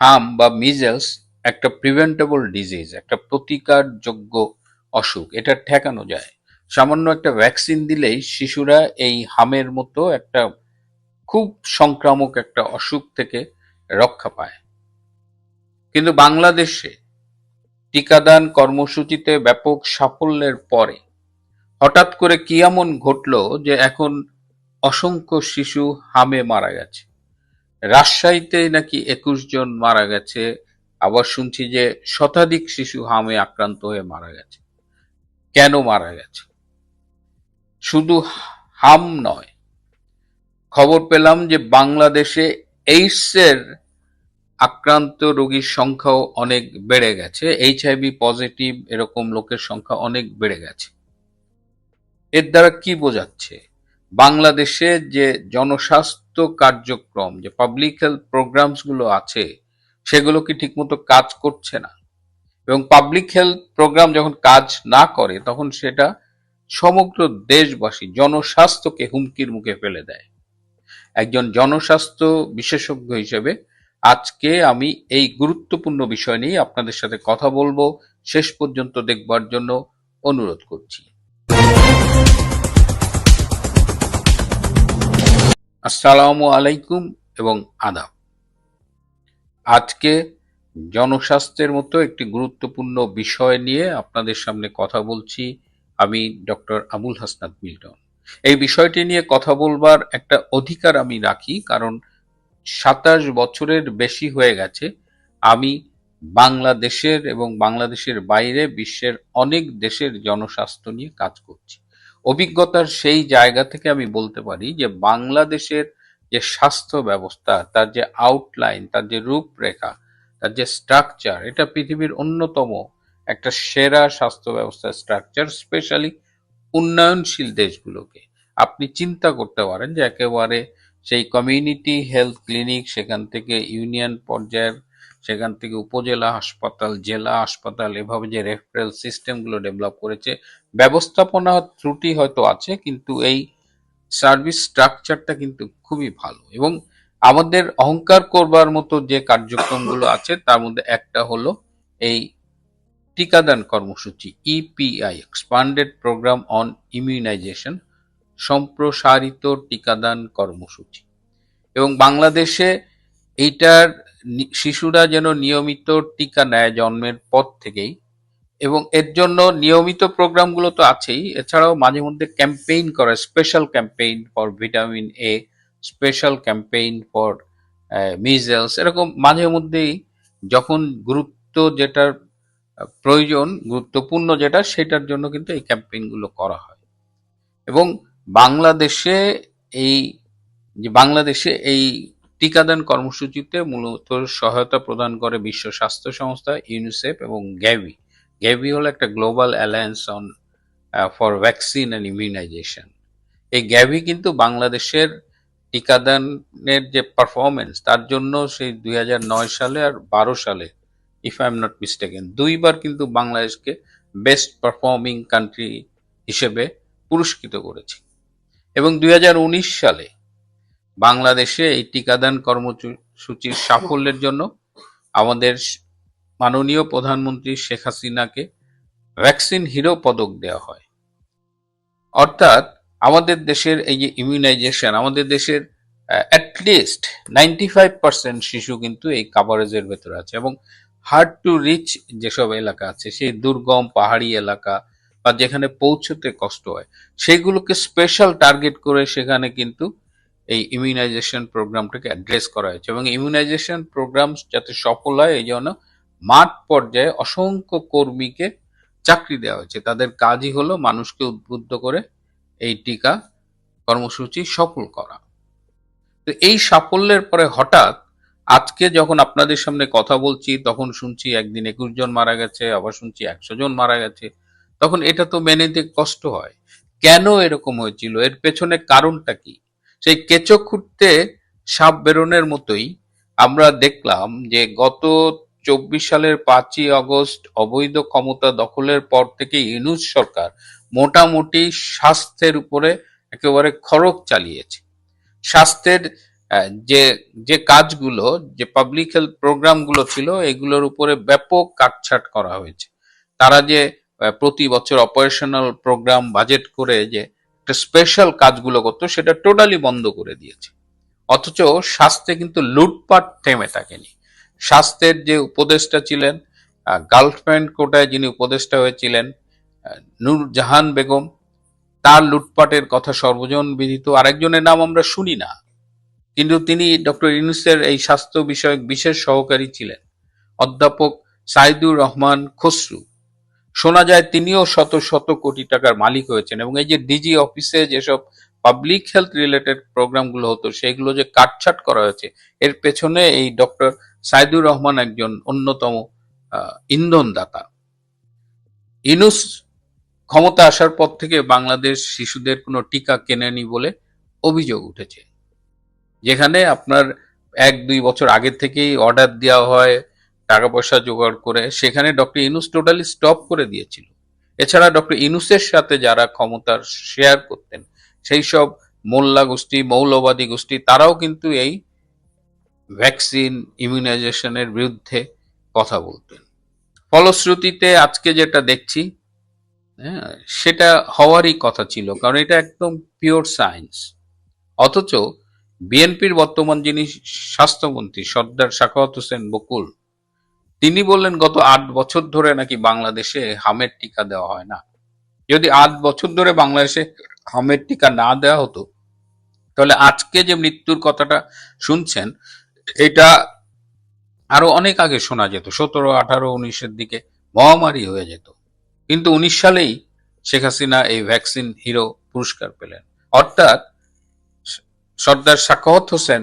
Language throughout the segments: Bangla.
হাম বা মিজেলস একটা প্রিভেন্টেবল ডিজিজ, একটা প্রতিকারযোগ্য অসুখ। এটা ঠেকানো যায়। সামান্য একটা ভ্যাকসিন দিলেই শিশুরা এই হামের মতো একটা খুব সংক্রামক একটা অসুখ থেকে রক্ষা পায়। কিন্তু বাংলাদেশে টিকাদান কর্মসূচিতে ব্যাপক সাফল্যের পরে হঠাৎ করে কি এমন ঘটলো যে এখন অসংখ্য শিশু হামে মারা গেছে? রাজশাহীতে নাকি ২১ জন মারা গেছে, আবার শুনছি যে শতাধিক শিশু হামে আক্রান্ত হয়ে মারা গেছে। কেন মারা গেছে? শুধু হাম নয়, খবর পেলাম যে বাংলাদেশে এইডসের আক্রান্ত রোগীর সংখ্যাও অনেক বেড়ে গেছে। এইচআইভি পজিটিভ এরকম লোকের সংখ্যা অনেক বেড়ে গেছে। এর দ্বারা কি বোঝাচ্ছে? বাংলাদেশে যে জনস্বাস্থ্য কার্যক্রম, যে পাবলিক হেলথ প্রোগ্রামস গুলো আছে, সেগুলো কি ঠিকমতো কাজ করছে না। এবং পাবলিক হেলথ প্রোগ্রাম যখন কাজ না করে তখন সেটা সমগ্র দেশবাসী জনস্বাস্থ্যকে হুমকির মুখে ফেলে দেয়। একজন জনস্বাস্থ্য বিশেষজ্ঞ হিসেবে আজকে আমি এই গুরুত্বপূর্ণ বিষয় নিয়ে আপনাদের সাথে কথা বলবো। শেষ পর্যন্ত দেখবার জন্য অনুরোধ করছি। আসসালামু আলাইকুম এবং আদাব। আজকে জনস্বাস্থ্যের মতো একটি গুরুত্বপূর্ণ বিষয় নিয়ে আপনাদের সামনে কথা বলছি। আমি ডক্টর আবুল হাসনাত মিল্টন। এই বিষয়টি নিয়ে কথা বলবার একটা অধিকার আমি রাখি, কারণ ২৭ বছরের বেশি হয়ে গেছে আমি বাংলাদেশের এবং বাংলাদেশের বাইরে বিশ্বের অনেক দেশের জনস্বাস্থ্য নিয়ে কাজ করছি। অভিজ্ঞতার সেই জায়গা থেকে আমি বলতে পারি যে বাংলাদেশের যে স্বাস্থ্য ব্যবস্থা, তার যে আউটলাইন, তার যে রূপরেখা, তার যে স্ট্রাকচার, এটা পৃথিবীর অন্যতম একটা সেরা স্বাস্থ্য ব্যবস্থার স্ট্রাকচার। স্পেশালি উন্নয়নশীল দেশগুলোকে আপনি চিন্তা করতে পারেন যে একেবারে সেই কমিউনিটি হেলথ ক্লিনিক, সেখান থেকে ইউনিয়ন পর্যায়ের, সেখান থেকে উপজেলা হাসপাতাল, জেলা হাসপাতাল, এভাবে যে রেফারেল সিস্টেমগুলো ডেভেলপ করেছে। ব্যবস্থাপনা ত্রুটি হয়তো আছে, কিন্তু এই সার্ভিস স্ট্রাকচারটা কিন্তু খুবই ভালো। এবং আমাদের অহংকার করবার মতো যে কার্যক্রমগুলো আছে তার মধ্যে একটা হলো এই টিকাদান কর্মসূচি, EPI, expanded program on immunization, সম্প্রসারিত টিকাদান কর্মসূচি। এবং বাংলাদেশে এইটার শিশুরা যেন নিয়মিত টিকা নেয় জন্মের পর থেকেই, এবং এর জন্য নিয়মিত প্রোগ্রামগুলো তো আছেই, এছাড়াও মাঝে মধ্যে ক্যাম্পেইন করে, special campaign for vitamin A, special campaign for measles, এরকম মাঝে মধ্যেই যখন যেটার প্রয়োজন, গুরুত্বপূর্ণ যেটা, সেটার জন্য কিন্তু এই ক্যাম্পেইনগুলো করা হয়। এবং বাংলাদেশে এই বাংলাদেশে এই টিকাদান কর্মসূচিতে মূলত সহায়তা প্রদান করে বিশ্ব স্বাস্থ্য সংস্থা, ইউনিসেফ এবং গ্যাভি। গ্যাভি হলো একটা global alliance on for vaccine and immunization. এই গ্যাভি কিন্তু বাংলাদেশের টিকাদানের যে পারফরমেন্স, তার জন্য সেই ২০০৯ সালে আর ১২ সালে, if I am not mistaken, দুইবার কিন্তু বাংলাদেশকে বেস্ট পারফর্মিং কান্ট্রি হিসেবে পুরস্কৃত করেছে। এবং ২০১৯ সালে বাংলাদেশে এই টিকাদান কর্মসূচির সাফল্যের জন্য আমাদের মাননীয় প্রধানমন্ত্রী শেখ হাসিনাকে ভ্যাকসিন হিরো পদক দেওয়া হয়। অর্থাৎ আমাদের দেশের এই যে ইমিউনাইজেশন, আমাদের দেশের অ্যাটলিস্ট ৯৫% শিশু কিন্তু এই কাভারেজের ভেতরে আছে। এবং হার্ড টু রিচ যেসব এলাকা আছে, সেই দুর্গম পাহাড়ি এলাকা বা যেখানে পৌঁছতে কষ্ট হয়, সেইগুলোকে স্পেশাল টার্গেট করে সেখানে কিন্তু এই ইমিউনাইজেশন প্রোগ্রামটাকে অ্যাড্রেস করা হয়েছে। এবং ইমিউনাইজেশন প্রোগ্রাম যাতে সফল হয়, এই জন্য মাঠ পর্যায়ে অসংখ্য কর্মীকে চাকরি দেওয়া হয়েছে। তাদের কাজই হলো মানুষকে উদ্বুদ্ধ করে এই টিকা কর্মসূচি সফল করা। তো এই সাফল্যের পরে হঠাৎ আজকে যখন আপনাদের সামনে কথা বলছি, তখন শুনছি একদিন ২১ জন মারা গেছে, আবার শুনছি ১০০ জন মারা গেছে। তখন এটা তো মেনে নিতে কষ্ট হয়। কেন এরকম হয়েছিল? এর পেছনে কারণটা কি? সেই কেঁচো খুঁড়তে সাপ বেরোনোর মতোই আমরা দেখলাম যে গত ২৪ সালের ৫ই আগস্ট অবৈধ ক্ষমতা দখলের পর থেকে ইউনূস সরকার মোটামুটি স্বাস্থ্যের উপরে একেবারে খড়গ চালিয়েছে। স্বাস্থ্যের যে যে কাজগুলো, যে পাবলিক হেলথ প্রোগ্রামগুলো ছিল, এগুলোর উপরে ব্যাপক কাটছাট করা হয়েছে। তারা যে প্রতি বছর অপারেশনাল প্রোগ্রাম বাজেট করে যে একটা স্পেশাল কাজগুলো করতো, সেটা টোটালি বন্ধ করে দিয়েছে। অথচ স্বাস্থ্যে কিন্তু লুটপাট থেমে থাকেনি। স্বাস্থ্যের যে উপদেষ্টা ছিলেন, গার্লফ্রেন্ড কোটায় যিনি উপদেষ্টা হয়েছিলেন, নূরজাহান বেগম, তার লুটপাটের কথা সর্বজন বিদিত। আরেকজনের নাম আমরা শুনি না, কিন্তু তিনি ডক্টর ইউনূসের এই স্বাস্থ্য বিষয়ক বিশেষ সহকারী ছিলেন, অধ্যাপক সাইদুর রহমান খসরু। শোনা যায় তিনিও শত শত কোটি টাকার মালিক হয়েছেন, এবং এই যে ডিজি অফিসে যেসব পাবলিক হেলথ রিলেটেড প্রোগ্রামগুলো হতো, সেগুলো যে কাটছাট করা হয়েছে, এর পেছনে এই ডক্টর সাইদুর রহমান একজন অন্যতম ইন্ধনদাতা। ইউনূস ক্ষমতা আসার পর থেকে বাংলাদেশ শিশুদের কোনো টিকা কেনেনি বলে অভিযোগ উঠেছে, যেখানে আপনার 1-2 বছর আগে থেকেই অর্ডার দেওয়া হয় টাকা পয়সা জোগাড় করে, সেখানে ডক্টর ইউনূস টোটালি স্টপ করে দিয়েছিল। এছাড়া ডক্টর ইউনূসের সাথে যারা ক্ষমতার শেয়ার করতেন, সেই সব মোল্লা গোষ্ঠী, মৌলবাদী গোষ্ঠী, তারাও কিন্তু এই ভ্যাকসিন ইমিউনাইজেশনের বিরুদ্ধে কথা বলতেন। ফলশ্রুতিতে আজকে যেটা দেখছি, হ্যাঁ, সেটা হওয়ারই কথা ছিল, কারণ এটা একদম পিওর সায়েন্স। অথচ বিএনপির বর্তমান যিনি স্বাস্থ্যমন্ত্রী সর্দার সাখাওয়াত হোসেন বকুল, তিনি বললেন গত 8 বছর ধরে নাকি বাংলাদেশে হামের টিকা দেওয়া হয় না। যদি 8 বছর ধরে বাংলাদেশে হামের টিকা না দেওয়া হতো, তাহলে আজকে যে মৃত্যুর কথাটা শুনছেন, এটা আরো অনেক আগে শোনা যেত, 17, 18, 19-এর দিকে মহামারী হয়ে যেত। কিন্তু 19 সালেই শেখ হাসিনা এই ভ্যাকসিন হিরো পুরস্কার পেলেন। অর্থাৎ সর্দার সাখাওয়াত হোসেন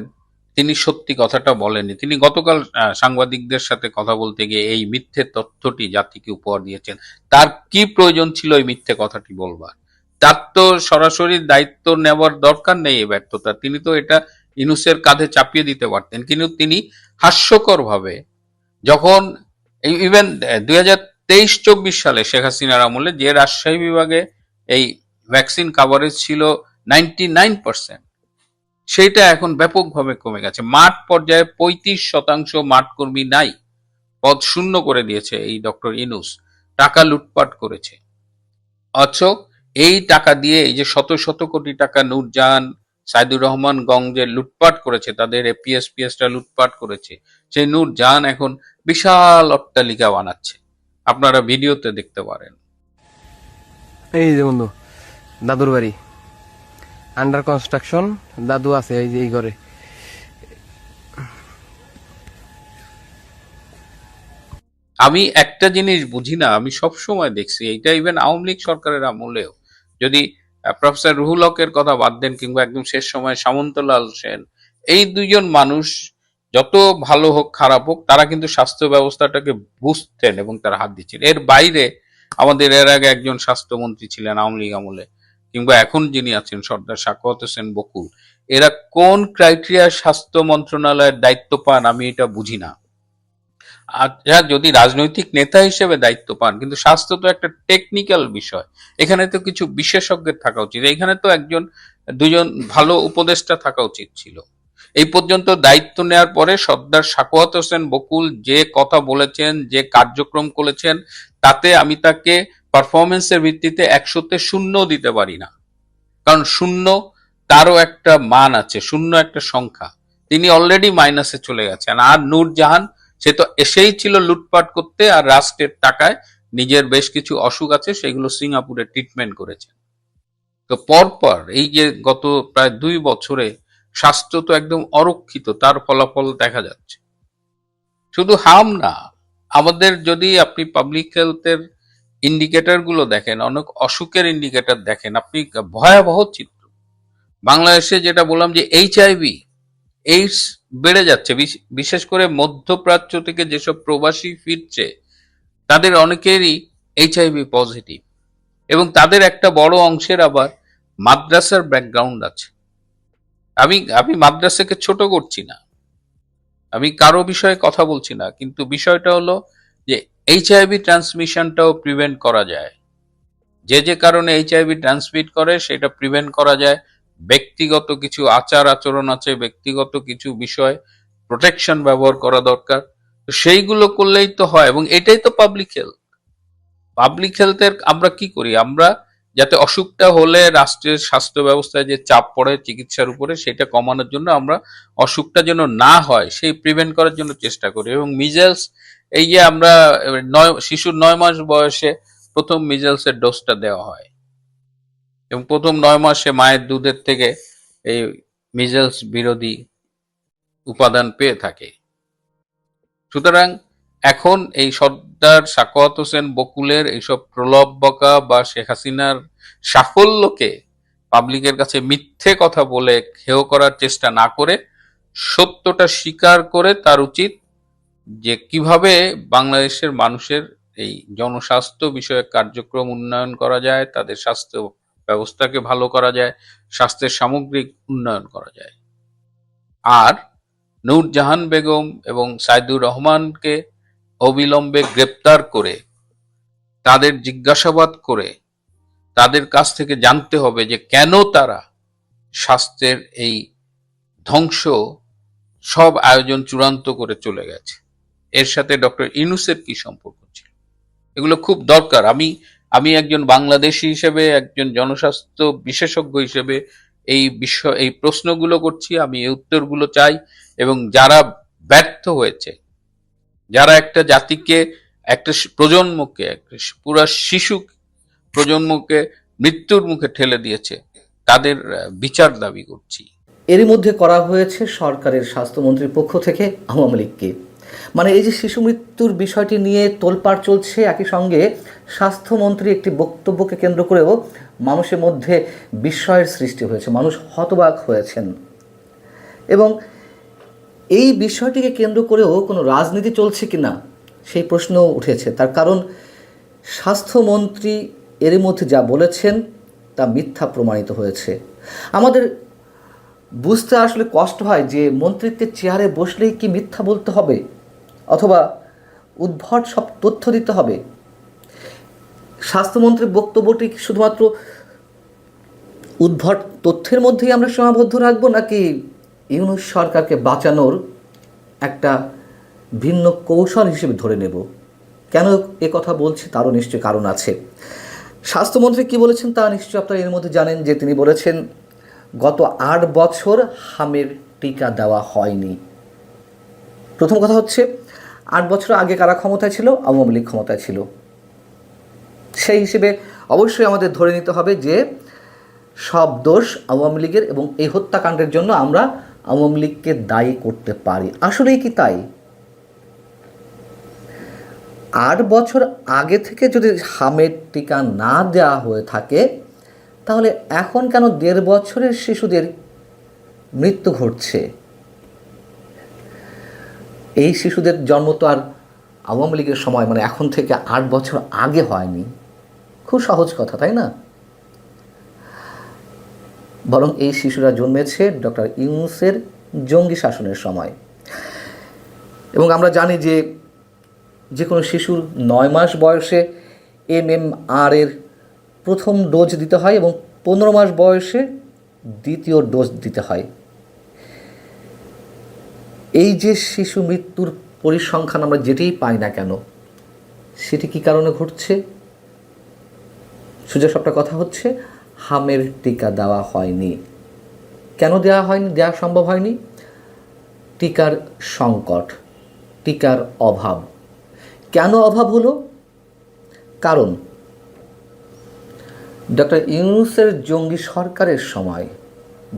তিনি সত্যি কথাটা বলেননি। তিনি গতকাল সাংবাদিকদের সাথে কথা বলতে গিয়ে এই মিথ্যে তথ্যটি জাতিকে উপহার দিয়েছেন। তার কি প্রয়োজন ছিল এই মিথ্যে কথাটি বলবার? তার তো সরাসরি দায়িত্ব নেওয়ার দরকার নেই এই ব্যর্থতা। তিনি তো এটা ইউনূসের কাঁধে চাপিয়ে দিতে পারতেন, কিন্তু তিনি হাস্যকর ভাবে, যখন ইভেন 2023-24 সালে শেখ হাসিনার আমলে যে রাজশাহী বিভাগে এই ভ্যাকসিন কাভারেজ ছিল 99%, সেইটা এখন ব্যাপকভাবে কমে গেছে। মাঠ পর্যায়ে 35% মাঠ কর্মী নাই, পদ শূন্য করে দিয়েছে এই ডক্টর ইউনূস, টাকা লুটপাট করেছে। অথচ এই টাকা দিয়ে এই যে শত শত কোটি টাকা নূরজাহান, সাইদুর রহমান গঞ্জে লুটপাট করেছে, তাদের এপিএসপিএসটা লুটপাট করেছে, সেই নূরজাহান এখন বিশাল অট্টালিকা বানাচ্ছে, আপনারা ভিডিওতে দেখতে পারেন। এই যে বন্ধু দাদুর বাড়ি আন্ডার কনস্ট্রাকশন, দাদু আছে এই যে এই ঘরে। আমি একটা জিনিস বুঝি না, আমি সব সময় দেখছি, এইটা ইভেন আওয়ামী লীগ সরকারের আমলেও, যদি প্রফেসর রুহুল হকের কথা বাদ দেন, কিংবা একদম শেষ সময় সামন্তলাল সেন, এই দুইজন মানুষ যত ভালো হোক খারাপ হোক, তারা কিন্তু স্বাস্থ্য ব্যবস্থাটাকে বুঝতেন এবং তারা হাত দিচ্ছেন। এর বাইরে আমাদের এর আগে একজন স্বাস্থ্যমন্ত্রী ছিলেন আওয়ামী লীগ আমলে, কিংবা এখন যিনি আছেন সর্দার সাখাওয়াত হোসেন বকুল, এরা কোন ক্রাইটেরিয়া স্বাস্থ্য মন্ত্রণালয়ের দায়িত্ব পান আমি এটা বুঝি না। আচ্ছা, যদি রাজনৈতিক নেতা হিসেবে দায়িত্ব পান, কিন্তু স্বাস্থ্য তো একটা টেকনিক্যাল বিষয়, এখানে তো কিছু বিশেষজ্ঞের থাকা উচিত, এখানে তো একজন দুজন ভালো উপদেষ্টা থাকা উচিত ছিল। এই পর্যন্ত দায়িত্ব নেওয়ার পরে সর্দার সাখাওয়াত হোসেন বকুল যে কথা বলেছেন, যে কার্যক্রম করেছেন, তাতে আমি তাকে পারফরমেন্সের ভিত্তিতে 100-তে 0 দিতে পারি না, কারণ 0 তারও একটা মান আছে, 0 একটা সংখ্যা। তিনি অলরেডি মাইনাসে চলে গেছেন। আর নূরজাহান, সে তো এসেই ছিল লুটপাট করতে, আর রাষ্ট্রের টাকায় নিজের বেশ কিছু অসুখ আছে সেগুলো সিঙ্গাপুরে ট্রিটমেন্ট করেছেন। তো পরপর এই যে গত প্রায় 2 বছরে স্বাস্থ্য তো একদম অরক্ষিত, তার ফলাফল দেখা যাচ্ছে। শুধু হাম না, আমাদের যদি আপনি পাবলিক হেলথের ইন্ডিকেটর গুলো দেখেন, অনেক অসুখের ইন্ডিকেটর দেখেন, আপনি ভয়াবহ চিত্র। বাংলাদেশে যেটা বললাম যে এইচআইভি এইডস বেড়ে যাচ্ছে, বিশেষ করে মধ্যপ্রাচ্য থেকে যেসব প্রবাসী ফিরছে, তাদের অনেকেরই এইচআইভি পজিটিভ, এবং তাদের একটা বড় অংশের আবার মাদ্রাসার ব্যাকগ্রাউন্ড আছে। আমি মাদ্রাসাকে ছোট করছি না, আমি কারো বিষয়ে কথা বলছি না, কিন্তু বিষয়টা হলো যে এইচআইভি ট্রান্সমিশনটাও প্রিভেন্ট করা যায়। যে যে কারণে এইচআইভি ট্রান্সমিট করে সেটা প্রিভেন্ট করা যায় ব্যক্তিগত কিছু আচার আচরণ আছে, ব্যক্তিগত কিছু বিষয় প্রোটেকশন ব্যবহার করা দরকার। তো সেইগুলো করলেই তো হয়, এবং এটাই তো পাবলিক হেলথ। পাবলিক হেলথের আমরা কি করি, আমরা যাতে অসুখটা হলে রাষ্ট্রের স্বাস্থ্য ব্যবস্থায় যে চাপ পড়ে চিকিৎসার উপরে সেটা কমানোর জন্য আমরা অসুখটা যেন না হয় সেই প্রিভেন্ট করার জন্য চেষ্টা করি। এবং মিজেলস, এই যে আমরা শিশুর 9 মাস বয়সে প্রথম মিজেলসের ডোজটা দেওয়া হয়, এবং প্রথম 9 মাসে মায়ের দুধের থেকে এই মিজেলস বিরোধী উপাদান পেয়ে থাকে। সুতরাং এখন এই সর্দার সাখাওয়াত হোসেন বকুলের এইসব প্রলোভ বকা বা শেখ হাসিনার সাফল্যকে পাবলিকের কাছে মিথ্যে কথা বলে হেয় করার চেষ্টা না করে সত্যটা স্বীকার করে তার উচিত যে কিভাবে বাংলাদেশের মানুষের এই জনস্বাস্থ্য বিষয়ক কার্যক্রম উন্নয়ন করা যায়, তাদের স্বাস্থ্য ব্যবস্থাকে ভালো করা যায়, স্বাস্থ্যের সামগ্রিক উন্নয়ন করা যায়। আর নূরজাহান বেগম এবং সাইদুর রহমানকে অবিলম্বে গ্রেপ্তার করে তাদের জিজ্ঞাসাবাদ করে তাদের কাছ থেকে জানতে হবে যে কেন তারা স্বাস্থ্যের এই ধ্বংস সব আয়োজন চূড়ান্ত করে চলে গেছে, এর সাথে ডক্টর ইউনূসের কি সম্পর্ক ছিল। এগুলো খুব দরকার। আমি একজন বাংলাদেশী হিসেবে, একজন জনস্বাস্থ্য বিশেষজ্ঞ হিসেবে এই প্রশ্নগুলো করছি, আমি এই উত্তরগুলো চাই। এবং যারা ব্যর্থ হয়েছে, যারা একটা জাতিকে, একটা প্রজন্মকে, একটা পুরা শিশু প্রজন্মকে মৃত্যুর মুখে ঠেলে দিয়েছে, তাদের বিচার দাবি করছি। এরই মধ্যে করা হয়েছে সরকারের স্বাস্থ্যমন্ত্রীর পক্ষ থেকে আওয়ামী লীগকে, মানে এই যে শিশু মৃত্যুর বিষয়টি নিয়ে তোলপাড় চলছে, একই সঙ্গে স্বাস্থ্যমন্ত্রী একটি বক্তব্যকে কেন্দ্র করেও মানুষের মধ্যে বিস্ময়ের সৃষ্টি হয়েছে, মানুষ হতবাক হয়েছেন। এবং এই বিষয়টিকে কেন্দ্র করেও কোনো রাজনীতি চলছে কি না সেই প্রশ্ন উঠেছে। তার কারণ স্বাস্থ্যমন্ত্রী এর মধ্যে যা বলেছেন তা মিথ্যা প্রমাণিত হয়েছে। আমাদের বুঝতে আসলে কষ্ট হয় যে মন্ত্রিত্বের চেয়ারে বসলেই কি মিথ্যা বলতে হবে, অথবা উদ্ভট সব তথ্য দিতে হবে। স্বাস্থ্যমন্ত্রীর বক্তব্যটি শুধুমাত্র উদ্ভট তথ্যের মধ্যেই আমরা সীমাবদ্ধ রাখবো, নাকি ইউনূস সরকারকে বাঁচানোর একটা ভিন্ন কৌশল হিসেবে ধরে নেব? কেন এ কথা বলছি তারও নিশ্চয়ই কারণ আছে। স্বাস্থ্যমন্ত্রী কি বলেছেন তা নিশ্চয়ই আপনারা এর মধ্যে জানেন, যে তিনি বলেছেন গত 8 বছর হামের টিকা দেওয়া হয়নি। প্রথম কথা হচ্ছে, 8 বছর আগে কারা ক্ষমতায় ছিল? আওয়ামী লীগ ক্ষমতায় ছিল। সেই হিসেবে অবশ্যই আমাদের ধরে নিতে হবে যে সব দোষ আওয়ামী লীগের, এবং এই হত্যাকাণ্ডের জন্য আমরা আওয়ামী লীগকে দায়ী করতে পারি। আসলেই কি তাই? 8 বছর আগে থেকে যদি হামের টিকা না দেওয়া হয়ে থাকে, তাহলে এখন কেন 1.5 বছরের শিশুদের মৃত্যু ঘটছে? এই শিশুদের জন্ম তো আর আওয়ামী লীগের সময়, মানে এখন থেকে 8 বছর আগে হয়নি। খুব সহজ কথা, তাই না? বরং এই শিশুরা জন্মেছে ডক্টর ইউনূসের জঙ্গি শাসনের সময়। এবং আমরা জানি যে কোনো শিশুর 9 মাস বয়সে MMR এর প্রথম ডোজ দিতে হয়, এবং 15 মাস বয়সে দ্বিতীয় ডোজ দিতে হয়। এই যে শিশু মৃত্যুর পরিসংখ্যান আমরা যেটাই পাই না কেন, সেটি কী কারণে ঘটছে? সোজা সবটা কথা হচ্ছে, হামের টিকা দেওয়া হয়নি। কেন দেওয়া হয়নি, দেওয়া সম্ভব হয়নি? টিকার সংকট, টিকার অভাব। কেন অভাব হলো? কারণ ডক্টর ইউনূসের জঙ্গি সরকারের সময়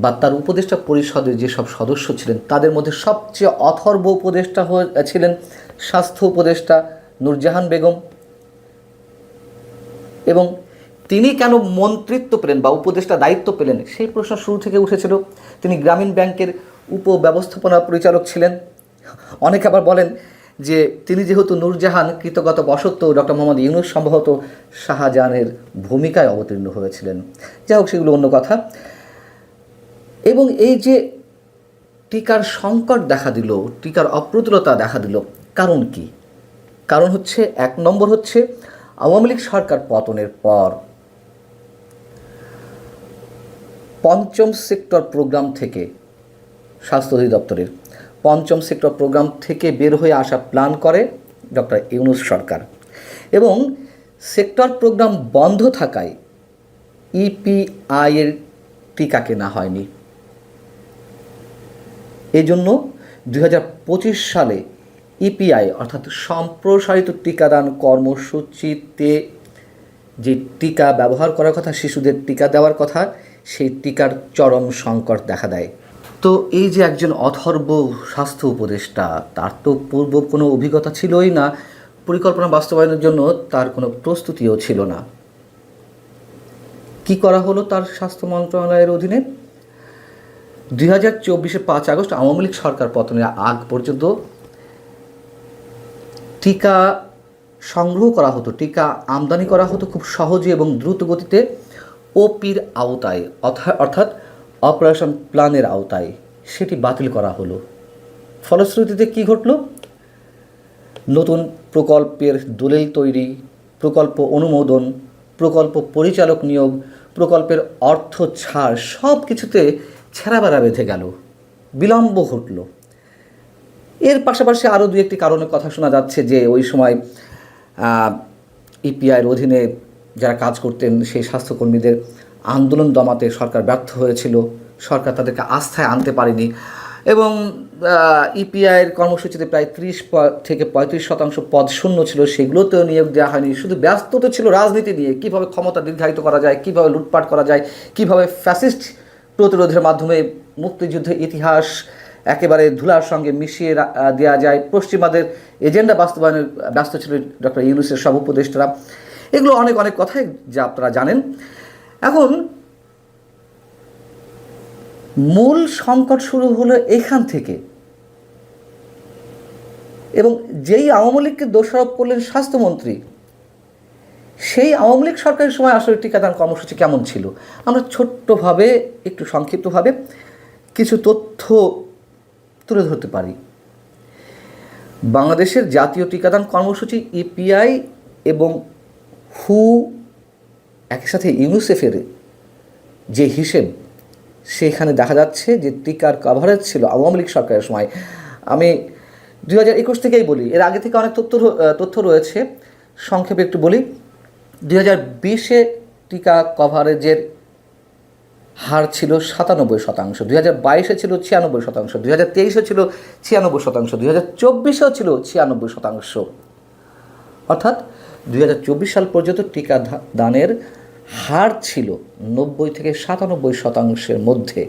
বা তার উপদেষ্টা পরিষদের যেসব সদস্য ছিলেন, তাদের মধ্যে সবচেয়ে অথর্ব উপদেষ্টা ছিলেন স্বাস্থ্য উপদেষ্টা নূরজাহান বেগম। এবং তিনি কেন মন্ত্রিত্ব পেলেন বা উপদেষ্টা দায়িত্ব পেলেন, সেই প্রশ্ন শুরু থেকে উঠেছিল। তিনি গ্রামীণ ব্যাংকের উপব্যবস্থাপনা পরিচালক ছিলেন। অনেকে আবার বলেন যে তিনি যেহেতু নূরজাহান, কৃতজ্ঞত বশত ডক্টর মোহাম্মদ ইউনূস সম্ভবত শাহজাহানের ভূমিকায় অবতীর্ণ হয়েছিলেন। যাই হোক, সেগুলো অন্য কথা। এবং এই যে টিকার সংকট দেখা দিল, টিকার অপ্রতুলতা দেখা দিল, কারণ কি? কারণ হচ্ছে, 1 নম্বর হচ্ছে আওয়ামী লীগ সরকার পতনের পর পঞ্চম সেক্টর প্রোগ্রাম থেকে, স্বাস্থ্য অধিদপ্তরের পঞ্চম সেক্টর প্রোগ্রাম থেকে বের হয়ে আসা প্ল্যান করে ডক্টর ইউনূস সরকার, এবং সেক্টর প্রোগ্রাম বন্ধ থাকায় ইপিআইয়ের টিকা কেনা হয়নি। এজন্য 2025 সালে ইপিআই অর্থাৎ সম্প্রসারিত টিকাদান কর্মসূচিতে যে টিকা ব্যবহার করার কথা, শিশুদের টিকা দেওয়ার কথা, সেই টিকার চরম সংকট দেখা দেয়। তো এই যে একজন অথর্ব স্বাস্থ্য উপদেষ্টা, তার তো পূর্ব কোনো অভিজ্ঞতা ছিলই না, পরিকল্পনা বাস্তবায়নের জন্য তার কোনো প্রস্তুতিও ছিল না। কি করা হলো তার স্বাস্থ্য মন্ত্রণালয়ের অধীনে? 2024 5 আগস্ট আওয়ামী লীগ সরকার পতনের আগ পর্যন্ত টিকা সংগ্রহ করা হতো, টিকা আমদানি করা হতো খুব সহজে এবং দ্রুত গতিতে ওপির আওতায়, অর্থাৎ অপারেশন প্ল্যানের আওতায়। সেটি বাতিল করা হলো। ফলশ্রুতিতে কি ঘটল? নতুন প্রকল্পের দলিল তৈরি, প্রকল্প অনুমোদন, প্রকল্প পরিচালক নিয়োগ, প্রকল্পের অর্থ ছাড়, সব কিছুতে ছেঁড়াবেড়া বেঁধে গেল, বিলম্ব ঘটল। এর পাশাপাশি আরও দু একটি কারণের কথা শোনা যাচ্ছে যে ওই সময় ইপিআইয়ের অধীনে যারা কাজ করতেন সেই স্বাস্থ্যকর্মীদের আন্দোলন দমাতে সরকার ব্যর্থ হয়েছিল, সরকার তাদেরকে আস্থায় আনতে পারেনি, এবং ইপিআইয়ের কর্মসূচিতে প্রায় 30 থেকে 35% পদ শূন্য ছিল, সেগুলোতেও নিয়োগ দেওয়া হয়নি। শুধু ব্যস্ততা ছিল রাজনীতি নিয়ে, কীভাবে ক্ষমতা দীর্ঘায়িত করা যায়, কীভাবে লুটপাট করা যায়, কীভাবে ফ্যাসিস্ট প্রতিরোধের মাধ্যমে মুক্তিযুদ্ধের ইতিহাস একেবারে ধুলার সঙ্গে মিশিয়ে দেওয়া যায়। পশ্চিমাদের এজেন্ডা বাস্তবায়নের ব্যস্ত ছিল ডক্টর ইউনূসের সব উপদেষ্টারা। এগুলো অনেক অনেক কথাই যা আপনারা জানেন। এখন মূল সংকট শুরু হলো এখান থেকে, এবং যেই আওয়ামী লীগকে দোষারোপ করলেন স্বাস্থ্যমন্ত্রী, সেই আওয়ামী লীগ সরকারের সময় আসলে টিকাদান কর্মসূচি কেমন ছিল আমরা ছোট্টভাবে, একটু সংক্ষিপ্তভাবে কিছু তথ্য তুলে ধরতে পারি। বাংলাদেশের জাতীয় টিকাদান কর্মসূচি ইপিআই এবং হু একই সাথে ইউনিসেফের যে হিসেব, সেখানে দেখা যাচ্ছে যে টিকার কভারেজ ছিল আওয়ামী লীগ সরকারের সময়, আমি 2021 থেকেই বলি, এর আগে থেকে অনেক তথ্য রয়েছে, সংক্ষেপে একটু বলি। 2020-এ টিকা কভারেজের হার ছিল 97%, 2022-এ ছিল 96%, 2023-এ ছিল 96%, 2024-এও ছিল 96%। অর্থাৎ 2024 সাল পর্যন্ত টিকা দানের হার ছিল 90 থেকে 97% মধ্যে।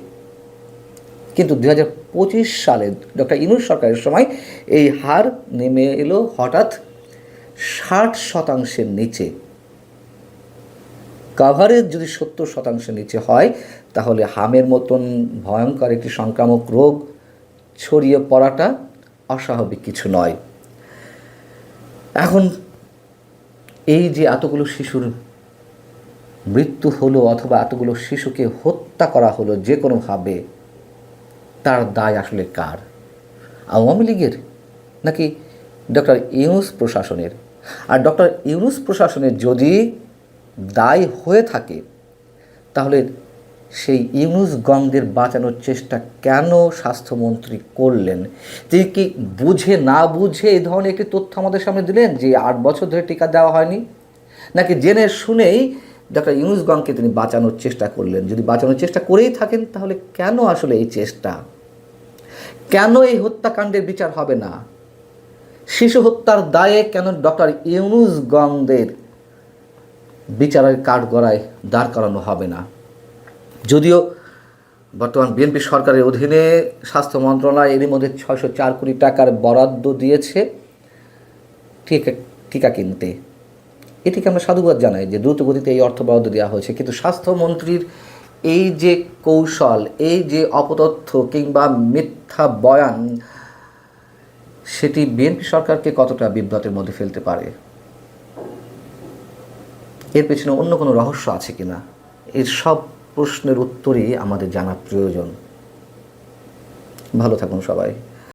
কিন্তু 2025 সালে ডক্টর ইউনূস সরকারের সময় এই হার নেমে এলো হঠাৎ 60% নিচে। কাভারেজ যদি 70% নিচে হয়, তাহলে হামের মতন ভয়ঙ্কর একটি সংক্রামক রোগ ছড়িয়ে পড়াটা অস্বাভাবিক কিছু নয়। এখন এই যে এতগুলো শিশুর মৃত্যু হলো অথবা এতগুলো শিশুকে হত্যা করা হলো যে কোনোভাবে, তার দায় আসলে কার? আওয়ামী লীগের নাকি ডক্টর ইউনূস প্রশাসনের? আর ডক্টর ইউনূস প্রশাসনের যদি দায় হয়ে থাকে, তাহলে সেই ইউনূস গংদের বাঁচানোর চেষ্টা কেন স্বাস্থ্যমন্ত্রী করলেন? তিনি কি বুঝে না বুঝে এই ধরনের একটি তথ্য আমাদের সামনে দিলেন যে 8 বছর ধরে টিকা দেওয়া হয়নি, নাকি জেনে শুনেই ডক্টর ইউনূস গংকে তিনি বাঁচানোর চেষ্টা করলেন? যদি বাঁচানোর চেষ্টা করেই থাকেন, তাহলে কেন আসলে এই চেষ্টা? কেন এই হত্যাকাণ্ডের বিচার হবে না? শিশু হত্যার দায়ে কেন ডক্টর ইউনূস গংদের বিচারের কাঠগড়ায় দাঁড় করানো হবে না? যদিও বর্তমান বিএনপি সরকারের অধীনে স্বাস্থ্য মন্ত্রণালয় এরই মধ্যে 604 কোটি টাকার বরাদ্দ দিয়েছে টিকা কিনতে, এটিকে আমরা সাধুবাদ জানাই যে দ্রুত গতিতে এই অর্থ বরাদ্দ দেওয়া হয়েছে। কিন্তু স্বাস্থ্যমন্ত্রীর এই যে কৌশল, এই যে অপতথ্য কিংবা মিথ্যা বয়ান, সেটি বিএনপি সরকারকে কতটা বিভ্রাটের মধ্যে ফেলতে পারে? এর পেছনে অন্য কোনো রহস্য আছে কিনা, এর সব প্রশ্নের উত্তরই আমাদের জানা প্রয়োজন। ভালো থাকুন সবাই।